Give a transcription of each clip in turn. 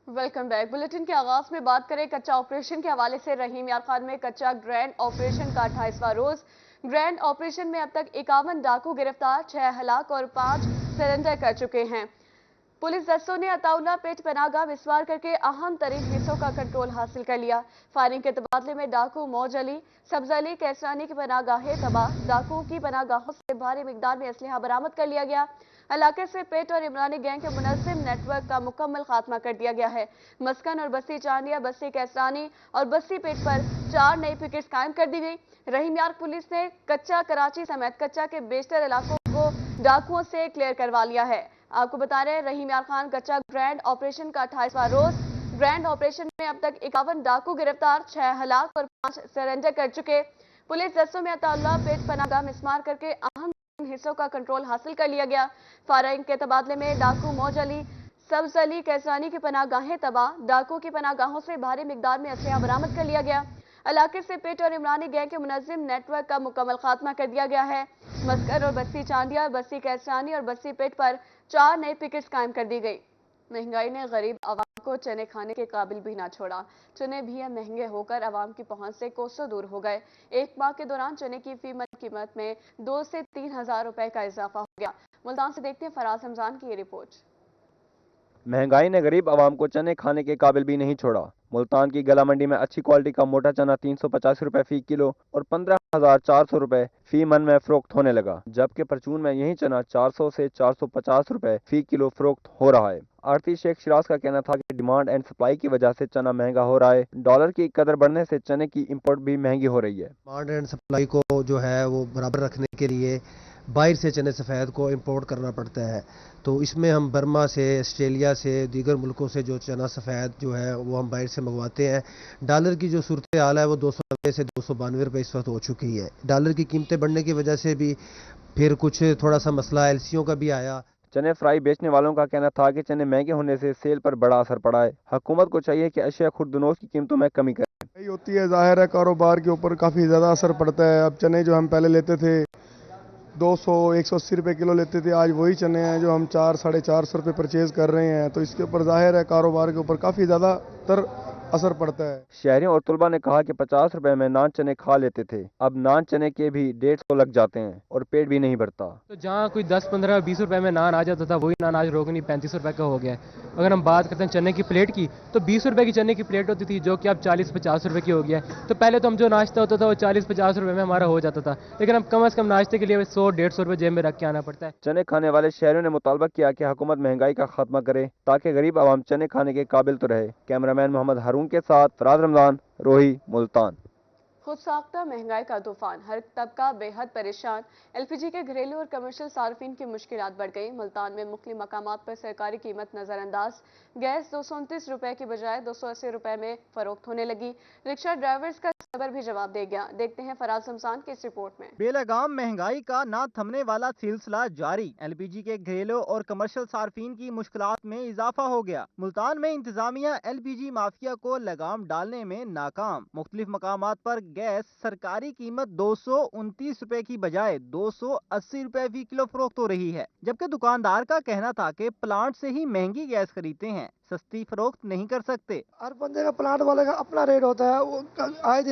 Welcome back. Bulletin के आगाज में बात करें कच्चा ऑपरेशन के हवाले से। रहीम यार खान में कच्चा ग्रैंड ऑपरेशन का 28वां रोज। ग्रैंड ऑपरेशन में अब तक 51 डाकू गिरफ्तार, 6 हलाक और 5 सरेंडर कर चुके हैं। पुलिस दस्तों ने अताउल्ला पेट पनागा मिसवार करके अहम तरीन हिस्सों का कंट्रोल हासिल कर लिया। फायरिंग के तबादले में डाकू मौज अली, सब्ज अली कैसरानी की पनागाहें तबाह। डाकुओं की पनागाहों से भारी मिकदार में असलहा बरामद कर लिया गया। इलाके से पेट और इमरानी गैंग के मुनज़्ज़िम नेटवर्क का मुकम्मल खात्मा कर दिया गया है। मस्कन और बस्ती चांडिया, बस्ती कैसरानी और बस्ती पेट पर 4 नई पिकेट्स कायम कर दी गई। रहीम यार पुलिस ने कच्चा कराची समेत कच्चा के बेशतर इलाकों को डाकुओं से क्लियर करवा लिया है। आपको बता रहे हैं, रहीम यार खान कच्चा ग्रैंड ऑपरेशन का 28वां रोज। ग्रैंड ऑपरेशन में अब तक 51 डाकू गिरफ्तार, 6 हलाक और 5 सरेंडर कर चुके। पुलिस दस्तों में अताउल्ला पेट पनागा मिसमार करके अहम हिस्सों का कंट्रोल हासिल कर लिया गया। फायरिंग के तबादले में डाकू मौज अली, सब्ज अली कैसरानी की पनागाहें तबाह। डाकुओं की पनागाहों से भारी मिकदार में असलहा बरामद कर लिया गया। इलाके से पेट और इमरानी गैंग के मुनज़्ज़िम नेटवर्क का मुकम्मल खात्मा कर दिया गया है। मस्कर और बस्ती चांडिया, बस्ती कैसरानी और बस्ती पेट पर 4 नई पिकेट्स कायम कर दी गई। महंगाई ने गरीब आवाम को चने खाने के काबिल भी ना छोड़ा। चने भी अब महंगे होकर आवाम की पहुंच से कोसों दूर हो गए। एक माह के दौरान चने की फी मन कीमत में 2 से 3 हजार रुपए का इजाफा हो गया। मुल्तान से देखते हैं फराज रमजान की ये रिपोर्ट। महंगाई ने गरीब आवाम को चने खाने के काबिल भी नहीं छोड़ा। मुल्तान की गला मंडी में अच्छी क्वालिटी का मोटा चना 350 रुपए फी किलो और 15,400 रुपए फी मन में फरोख्त होने लगा, जबकि परचून में यही चना 400 से 450 रुपए फी किलो फरोख्त हो रहा है। आरती शेख शिराज का कहना था कि डिमांड एंड सप्लाई की वजह से चना महंगा हो रहा है। डॉलर की कदर बढ़ने से चने की इंपोर्ट भी महंगी हो रही है। डिमांड एंड सप्लाई को जो है वो बराबर रखने के लिए बाहर से चने सफ़ेद को इंपोर्ट करना पड़ता है। तो इसमें हम बर्मा से, ऑस्ट्रेलिया से, दीगर मुल्कों से जो चना सफ़ेद जो है वो हम बाहर से मंगवाते हैं। डॉलर की जो सूरत हाल है वो 290 से 292 रुपये इस वक्त हो चुकी है। डॉलर की कीमतें बढ़ने की वजह से भी फिर कुछ थोड़ा सा मसला एलसीओ का भी आया। चने फ्राई बेचने वालों का कहना था कि चने महंगे होने से सेल पर बड़ा असर पड़ा है। हुकूमत को चाहिए कि अशिया खुर्दनोश की कीमतों में कमी करे। यही होती है, जाहिर है कारोबार के ऊपर काफ़ी ज़्यादा असर पड़ता है। अब चने जो हम पहले लेते थे 200-180 रुपये किलो लेते थे, आज वही चने हैं जो हम 400-450 रुपये परचेज़ कर रहे हैं। तो इसके ऊपर जाहिर है कारोबार के ऊपर काफ़ी ज़्यादातर असर पड़ता है। शहरियों और तुलबा ने कहा कि 50 रुपए में नान चने खा लेते थे, अब नान चने के भी 150 लग जाते हैं और पेट भी नहीं भरता। तो जहाँ कोई 10, 15, 20 रुपए में नान आ जाता था, वही नान आज रोगनी 35 रुपए का हो गया है। अगर हम बात करते हैं चने की प्लेट की, तो 20 रुपए की चने की प्लेट होती थी, जो कि अब 40-50 रुपए की हो गया है। तो पहले तो हम जो नाश्ता होता था वो 40-50 रुपए में हमारा हो जाता था, लेकिन अब कम से कम नाश्ते के लिए 100-150 रुपए जेब में रख के आना पड़ता है। चने खाने वाले शहरियों ने मुतालबा किया कि हुकूमत महंगाई का खात्मा करे ताकि गरीब आवाम चने खाने के काबिल तो रहे। कैमरामैन मोहम्मद हारून के साथ फराज रमजान, रोही, मुल्तान। खुद साख्ता महंगाई का तूफान, हर तबका बेहद परेशान। एलपीजी के घरेलू और कमर्शियल सार्फिन की मुश्किलात बढ़ गई। मुल्तान में मुख्तलिफ मकामात पर सरकारी कीमत नजरअंदाज। गैस 229 रुपए की बजाय 280 रुपए में फरोख्त होने लगी। रिक्शा ड्राइवर्स का सबर भी जवाब दे गया। देखते हैं फराज रमजान की इस रिपोर्ट में। बेलगाम महंगाई का ना थमने वाला सिलसिला जारी। एलपीजी के घरेलू और कमर्शियल सार्फिन की मुश्किलात में इजाफा हो गया। मुल्तान में इंतजामिया एलपीजी माफिया को लगाम डालने में नाकाम। मुख्तलिफ मकामात पर गैस सरकारी कीमत 229 रुपए की बजाय 280 रुपए फी किलो फरोख्त हो रही है, जबकि दुकानदार का कहना था कि प्लांट से ही महंगी गैस खरीदते हैं, सस्ती फरोख्त नहीं कर सकते। हर बंदे का प्लांट वाले का अपना रेट होता है। वो आज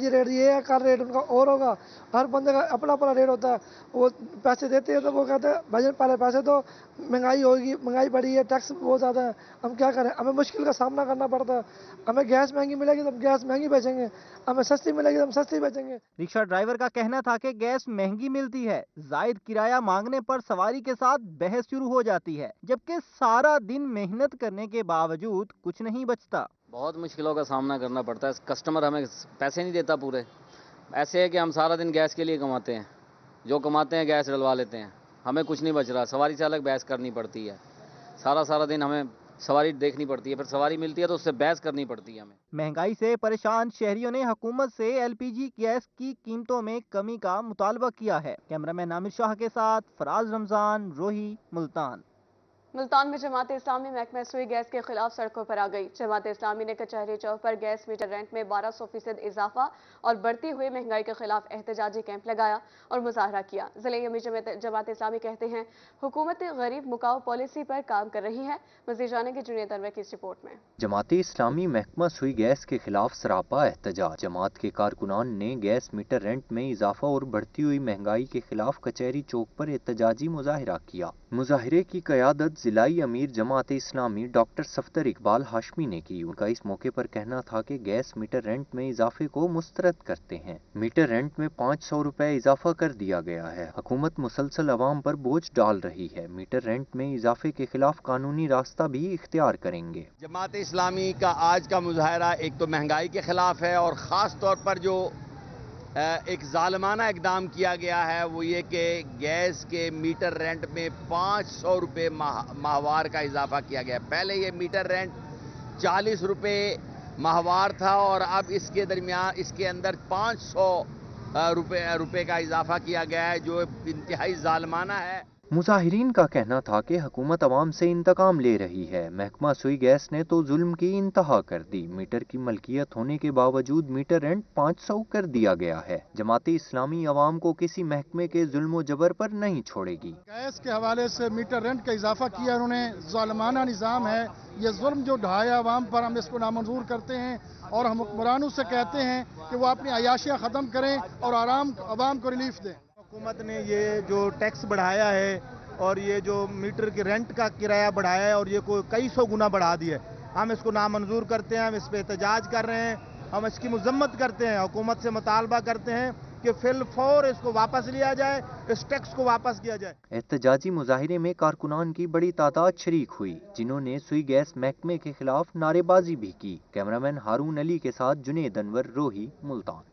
रेट ये है, कल रेट उनका और होगा। हर बंदे का अपना अपना रेट होता है। वो पैसे देते हैं तो वो कहते हैं भाई पहले पैसे तो महंगाई होगी, महंगाई बढ़ी है, टैक्स बहुत ज़्यादा है, हम क्या करें। हमें मुश्किल का सामना करना पड़ता है। हमें गैस महंगी मिलेगी तो हम गैस महंगी बेचेंगे, हमें सस्ती मिलेगी तो हम सस्ती बेचेंगे। रिक्शा ड्राइवर का कहना था कि गैस महंगी मिलती है, जायद किराया मांगने पर सवारी के साथ बहस शुरू हो जाती है, जबकि सारा दिन मेहनत करने के बावजूद कुछ नहीं बचता। बहुत मुश्किलों का सामना करना पड़ता है। कस्टमर हमें पैसे नहीं देता पूरे। ऐसे है कि हम सारा दिन गैस के लिए कमाते हैं, जो कमाते हैं गैस डलवा लेते हैं, हमें कुछ नहीं बच रहा। सवारी से अलग बहस करनी पड़ती है। सारा दिन हमें सवारी देखनी पड़ती है, फिर सवारी मिलती है तो उससे बहस करनी पड़ती है हमें। महंगाई से परेशान शहरियों ने हुकूमत से एलपीजी गैस की कीमतों में कमी का मुतालबा किया है। कैमरामैन आमिर शाह के साथ फराज रमजान, रोही, मुल्तान। मुल्तान में जमात इस्लामी महकमा सुई गैस के खिलाफ सड़कों पर आ गई। जमात इस्लामी ने कचहरी चौक पर गैस मीटर रेंट में 1200% इजाफा और बढ़ती हुई महंगाई के खिलाफ एहतजाजी कैंप लगाया और मुजाहरा किया। जिले अमीर जमात इस्लामी कहते हैं हुकूमत गरीब मुकाओ पॉलिसी पर काम कर रही है। मजीद जानेंगे जुनेद अनवर की इस रिपोर्ट में। जमात इस्लामी महकमा सुई गैस के खिलाफ सरापा एहतजाज। जमात के कारकुनान ने गैस मीटर रेंट में इजाफा और बढ़ती हुई महंगाई के खिलाफ कचहरी चौक पर एहतजाजी मुजाहरा किया। मुजाहरे की क़यादत जिलाई अमीर जमात इस्लामी डॉक्टर सफदर इकबाल हाशमी ने की। उनका इस मौके पर कहना था कि गैस मीटर रेंट में इजाफे को मुस्तरद करते हैं। मीटर रेंट में 500 रुपए इजाफा कर दिया गया है। हुकूमत मुसलसल अवाम पर बोझ डाल रही है। मीटर रेंट में इजाफे के खिलाफ कानूनी रास्ता भी इख्तियार करेंगे। जमात इस्लामी का आज का मुजाहरा एक तो महंगाई के खिलाफ है और ख़ास तौर पर जो एक जालिमाना इकदाम किया गया है वो ये कि गैस के मीटर रेंट में 500 रुपये माहवार का इजाफा किया गया। पहले ये मीटर रेंट 40 रुपये माहवार था और अब इसके दरमियान इसके अंदर 500 रुपये का इजाफा किया गया है, जो इंतहाई जालिमाना है। मुजाहिरीन का कहना था कि हुकूमत अवाम से इंतकाम ले रही है। महकमा सुई गैस ने तो जुल्म की इंतहा कर दी। मीटर की मलकियत होने के बावजूद मीटर रेंट 500 कर दिया गया है। जमाती इस्लामी अवाम को किसी महकमे के जुल्म जबर पर नहीं छोड़ेगी। गैस के हवाले से मीटर रेंट का इजाफा किया उन्होंने, जालिमाना निज़ाम है। ये जुल्म जो ढाया अवाम पर, हम इसको नामंजूर करते हैं और हम हुक्मरानों से कहते हैं कि वो अपनी अयाशियाँ ख़त्म करें और आराम अवाम को रिलीफ दें। हुकूमत ने ये जो टैक्स बढ़ाया है और ये जो मीटर के रेंट का किराया बढ़ाया है और ये कोई कई सौ गुना बढ़ा दिया है, हम इसको नामंजूर करते हैं। हम इस पे एहतजाज कर रहे हैं, हम इसकी मजम्मत करते हैं। हुकूमत से मुतालबा करते हैं कि फिल फौर इसको वापस लिया जाए, इस टैक्स को वापस किया जाए। एहतजाजी मुजाहिरे में कारकुनान की बड़ी तादाद शरीक हुई, जिन्होंने सुई गैस महकमे के खिलाफ नारेबाजी भी की। कैमरामैन हारून अली के साथ जुनेद अनवर, रोही, मुल्तान।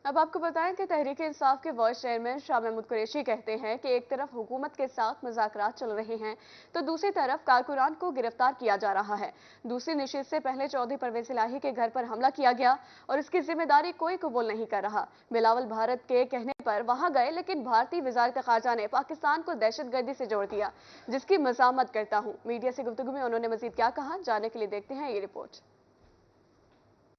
अब आपको बताएं कि तहरीक इंसाफ के वाइस चेयरमैन शाह महमूद कुरैशी कहते हैं कि एक तरफ हुकूमत के साथ मुज़ाकरात चल रहे हैं तो दूसरी तरफ कारकुनान को गिरफ्तार किया जा रहा है। दूसरी नशिस्त से पहले चौधरी परवेज इलाही के घर पर हमला किया गया और इसकी जिम्मेदारी कोई कबूल नहीं कर रहा। बिलावल भारत के कहने पर वहां गए, लेकिन भारतीय वजारत खारजा ने पाकिस्तान को दहशतगर्दी से जोड़ दिया, जिसकी मज़ामत करता हूँ। मीडिया से गुफ्तगू में उन्होंने मजीद क्या कहा, जानने के लिए देखते हैं ये रिपोर्ट।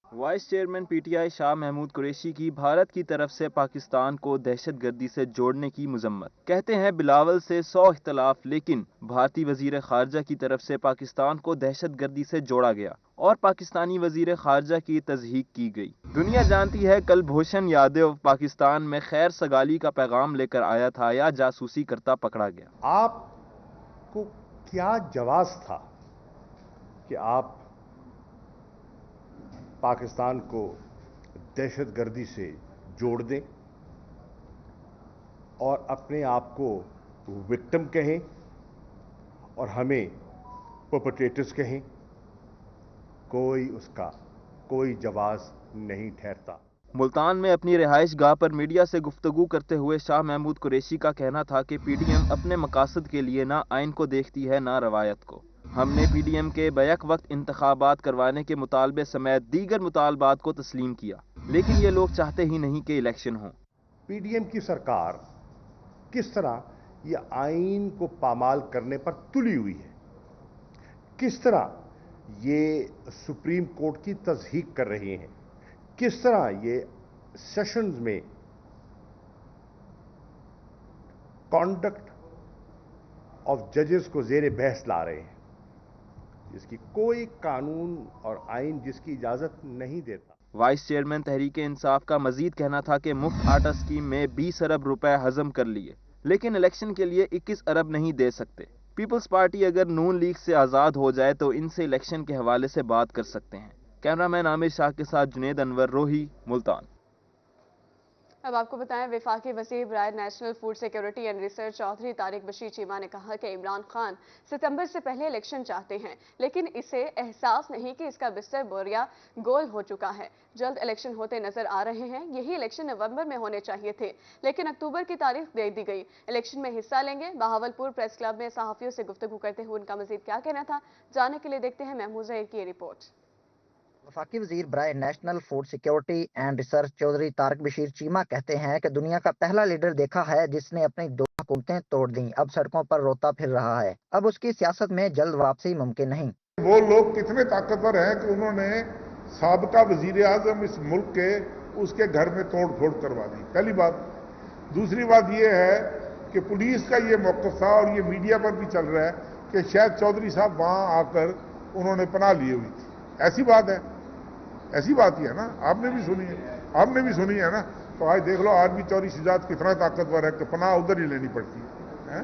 Vice chairman PTI Shah Mahmood Qureshi की भारत की तरफ से पाकिस्तान को दहशतगर्दी से जोड़ने की मजम्मत। कहते हैं बिलावल से 100 इख्तलाफ, लेकिन भारतीय वजीर खारजा की तरफ से पाकिस्तान को दहशतगर्दी से जोड़ा गया और पाकिस्तानी वजीर खारजा की तज़हीक की गई। दुनिया जानती है कुलभूषण यादव पाकिस्तान में खैर सगाली का पैगाम लेकर आया था या जासूसी करता पकड़ा गया। आपको क्या जवाब था कि आप पाकिस्तान को दहशतगर्दी से जोड़ दें और अपने आप को विक्टिम कहें और हमें परपेट्रेटर्स कहें? कोई जवाब नहीं ठहरता। मुल्तान में अपनी रिहाइश गाह पर मीडिया से गुफ्तगू करते हुए शाह महमूद कुरैशी का कहना था कि पीडीएम अपने मकासद के लिए ना आइन को देखती है ना रवायत को। हमने पीडीएम के बैक वक्त इंतखाबात करवाने के मुतालबे समेत दीगर मुतालबात को तस्लीम किया, लेकिन ये लोग चाहते ही नहीं कि इलेक्शन हो। पीडीएम की सरकार किस तरह ये आइन को पामाल करने पर तुली हुई है, किस तरह ये सुप्रीम कोर्ट की तज़हीक कर रहे हैं, किस तरह ये सेशंस में कॉन्डक्ट ऑफ जजेस को जेर बहस ला रहे हैं, जिसकी कोई कानून और आइन जिसकी इजाजत नहीं देता। वाइस चेयरमैन तहरीक इंसाफ का मजीद कहना था कि मुफ्त आटा स्कीम में 20 अरब रुपए हजम कर लिए, लेकिन इलेक्शन के लिए 21 अरब नहीं दे सकते। पीपल्स पार्टी अगर नून लीग से आज़ाद हो जाए तो इनसे इलेक्शन के हवाले से बात कर सकते हैं। कैमरामैन आमिर शाह के साथ जुनेद अनवर, रोही, मुल्तान। अब आपको बताएं, वफाकी वज़ीर बराए national food security and research Chaudhry Tariq Bashir Cheema ने कहा कि इमरान खान सितंबर से पहले इलेक्शन चाहते हैं, लेकिन इसे एहसास नहीं कि इसका बिस्तर बोरिया गोल हो चुका है। जल्द इलेक्शन होते नजर आ रहे हैं। यही इलेक्शन नवंबर में होने चाहिए थे, लेकिन अक्टूबर की तारीख दे दी गई। इलेक्शन में हिस्सा लेंगे। बहावलपुर प्रेस क्लब में सहाफियों से गुफ्तगू करते हुए उनका मजीद क्या कहना था, जानने के लिए देखते हैं महमूद ज़हीर की रिपोर्ट। वफाकी वजीर बराए national food security and research Chaudhry Tariq Bashir Cheema कहते हैं कि दुनिया का पहला लीडर देखा है जिसने अपनी 2 हुकूमतें तोड़ दी, अब सड़कों पर रोता फिर रहा है। अब उसकी सियासत में जल्द वापसी मुमकिन नहीं। वो लोग कितने ताकतवर हैं कि उन्होंने साबका वजीर आजम इस मुल्क के उसके घर में तोड़ फोड़ करवा दी, पहली बात। दूसरी बात ये है कि पुलिस का ये मौक़िफ़ था और ये मीडिया पर भी चल रहा है कि शायद चौधरी साहब वहाँ आकर उन्होंने पनाह ली हुई थी। ऐसी बात है, ऐसी बात ही है ना, आपने भी सुनी है ना। तो आज देख लो आज भी चौधरी शुजात कितना ताकतवर है कि पनाह उधर ही लेनी पड़ती है।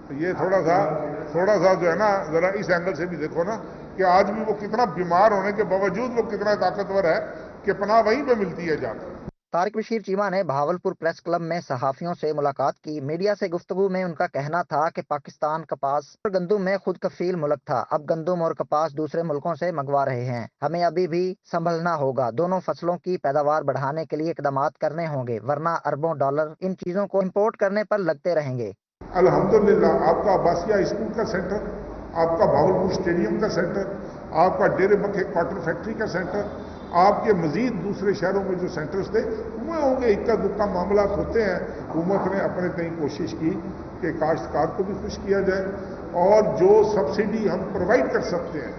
तो ये थोड़ा सा जो है ना, जरा इस एंगल से भी देखो ना कि आज भी वो कितना बीमार होने के बावजूद वो कितना ताकतवर है कि पनाह वहीं पे मिलती है जाकर। तारिक बशीर चीमा ने बहावलपुर प्रेस क्लब में सहाफ़ियों से मुलाकात की। मीडिया से गुफ्तगू में उनका कहना था कि पाकिस्तान कपास और गंदुम में खुद कफील मुल्क था, अब गंदुम और कपास दूसरे मुल्कों से मंगवा रहे हैं। हमें अभी भी संभलना होगा, दोनों फसलों की पैदावार बढ़ाने के लिए इक़दामात करने होंगे, वरना अरबों डॉलर इन चीज़ों को इम्पोर्ट करने पर लगते रहेंगे। अल्हम्दुलिल्लाह आपका अब्बासिया स्कूल का सेंटर, आपका बहावलपुर स्टेडियम का सेंटर, आपका डेरे मक्के कॉटन फैक्ट्री का सेंटर, आपके मजीद दूसरे शहरों में जो सेंटर्स थे उनमें होंगे, इक्का दुक्का मामला होते हैं। हुकूमत ने अपने कहीं कोशिश की कि काश्तकार को भी खुश किया जाए और जो सब्सिडी हम प्रोवाइड कर सकते हैं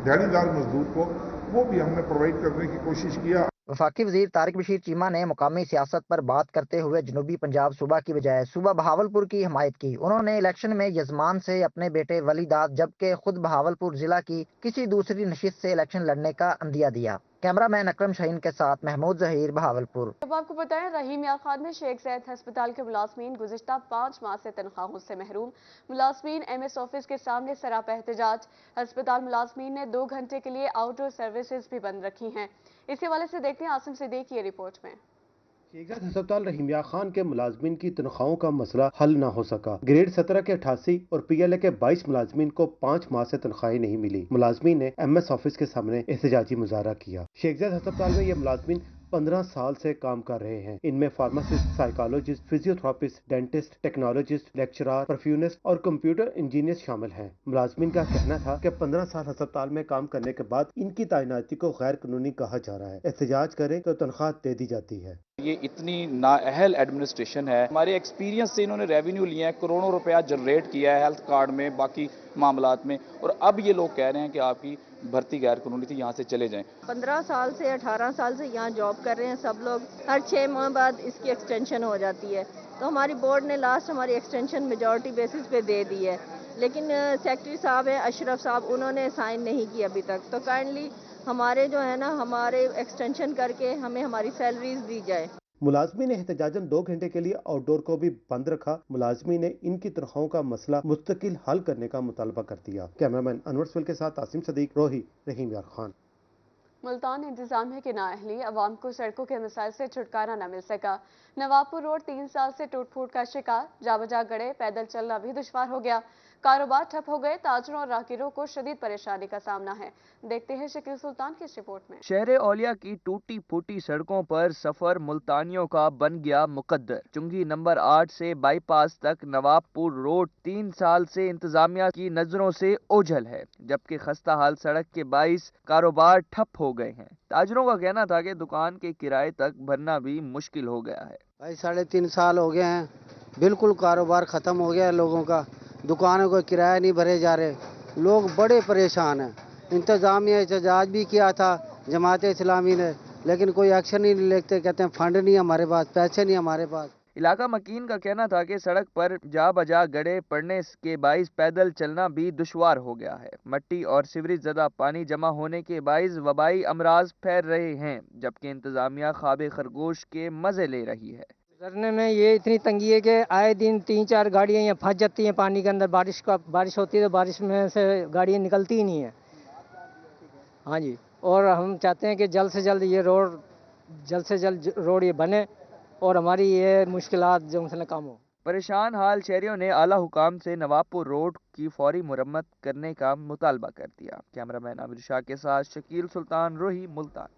दिहाड़ीदार मजदूर को, वो भी हमने प्रोवाइड करने की कोशिश किया। वफाकी वजीर तारिक बशीर चीमा ने मुकामी सियासत पर बात करते हुए जनूबी पंजाब सूबा की बजाय सूबा बहावलपुर की हिमायत की। उन्होंने इलेक्शन में यजमान से अपने बेटे वलीदाद जबकि खुद बहावलपुर जिला की किसी दूसरी नशिस्त से इलेक्शन लड़ने का अंदिया दिया। कैमरामैन अकरम शाहीन के साथ महमूद जहीर, बहावलपुर। अब आपको बताएं, रहीम यार खान में शेख ज़ैद अस्पताल के मुलाजमीन गुज़िश्ता 5 माह से तनख्वाहों से महरूम। मुलाजमीन एमएस ऑफिस के सामने सरापा एहतजाज। अस्पताल मुलाजमीन ने 2 घंटे के लिए आउटडोर सर्विसेज भी बंद रखी हैं। इसी हवाले से देखते हैं आसिम सिद्दीक की रिपोर्ट में। शेख ज़ैद अस्पताल रहीम यार खान के मुलाजमीन की तनख्वाहों का मसला हल न हो सका। ग्रेड 17 के 88 और पीएलए के 22 मुलाजमीन को 5 माह से तनख्वाहें नहीं मिली। मुलाजमीन ने एमएस ऑफिस के सामने एहतजाजी मुजाहरा किया। शेख ज़ैद अस्पताल में ये मुलाजमीन 15 साल से काम कर रहे हैं। इनमें pharmacist, psychologist, physiotherapist, dentist, technologist, lecturer, परफ्यूनिस्ट और कंप्यूटर इंजीनियर शामिल हैं। मुलाजमीन का कहना था कि 15 साल अस्पताल में काम करने के बाद इनकी तैनाती को गैर कानूनी कहा जा रहा है। एहतजाज करें तो तनख्वाह दे दी जाती है। ये इतनी नाअहल एडमिनिस्ट्रेशन है। हमारे एक्सपीरियंस से इन्होंने रेवेन्यू लिया है, करोड़ों रुपया जनरेट किया है हेल्थ कार्ड में, बाकी मामलात में, और अब ये लोग कह रहे हैं कि आपकी भर्ती गैर कानूनी थी, यहाँ से चले जाएं। 15 साल से 18 साल से यहाँ जॉब कर रहे हैं सब लोग। हर 6 माह बाद इसकी एक्सटेंशन हो जाती है। तो हमारी बोर्ड ने लास्ट हमारी एक्सटेंशन मेजॉरिटी बेसिस पे दे दी है, लेकिन सेक्रेटरी साहब हैं अशरफ साहब, उन्होंने साइन नहीं की अभी तक। तो काइंडली हमारे जो है ना, हमारे एक्सटेंशन करके हमें हमारी सैलरीज दी जाए। मुलाजमी ने एहतजाजन 2 घंटे के लिए आउटडोर को भी बंद रखा। मुलाजमी ने इनकी तनख्वाहों का मसला मुस्तकिल हल करने का मुतालबा कर दिया। कैमरामैन अनवर सुल के साथ आसिम सदीक, रोही, रहीम यार खान। मुल्तान इंतजामिया की नाअहली अवाम को सड़कों के मसाइल से छुटकारा न मिल सका। नवाबपुर रोड 3 साल से टूट फूट का शिकार, जाबजा गड़े पैदल चलना भी दुश्वार हो गया। कारोबार ठप हो गए, ताजरों और राहगीरों को शदीद परेशानी का सामना है। देखते हैं शकील सुल्तान की इस रिपोर्ट में। शहर औलिया की टूटी फूटी सड़कों पर सफर मुल्तानियों का बन गया मुकद्दर। चुंगी नंबर 8 से बाईपास तक नवाबपुर रोड 3 साल से इंतजामिया की नजरों से ओझल है, जबकि खस्ता हाल सड़क के बाइस कारोबार ठप हो गए हैं। ताजरों का कहना था कि दुकान के किराए तक भरना भी मुश्किल हो गया है। भाई 3.5 साल हो गए हैं, बिल्कुल कारोबार खत्म हो गया है लोगों का। दुकानों को किराया नहीं भरे जा रहे, लोग बड़े परेशान हैं। इंतजामिया एहतजाज भी किया था जमात इस्लामी ने, लेकिन कोई एक्शन ही नहीं लेते। कहते हैं फंड नहीं हमारे पास, पैसे नहीं हमारे पास। इलाका मकीन का कहना था कि सड़क पर जा बजा गड़े पड़ने के बाइस पैदल चलना भी दुश्वार हो गया है। मट्टी और सीवरेज ज़दा पानी जमा होने के बाइस वबाई अमराज फैल रहे हैं, जबकि इंतजामिया ख्वाब खरगोश के मजे ले रही है। गुजरने में ये इतनी तंगी है कि आए दिन 3-4 गाड़ियाँ यहाँ फंस जाती हैं पानी के अंदर। बारिश होती है तो बारिश में से गाड़ियाँ निकलती ही नहीं है। हाँ जी, और हम चाहते हैं कि जल्द से जल्द ये रोड ये बने और हमारी ये मुश्किलात जो उनसे कम हो। परेशान हाल शहरियों ने आला हुकाम से नवाबपुर रोड की फौरी मुरम्मत करने का मुतालबा कर दिया। कैमरामैन आमिर शाह के साथ शकील सुल्तान, रोही, मुल्तान।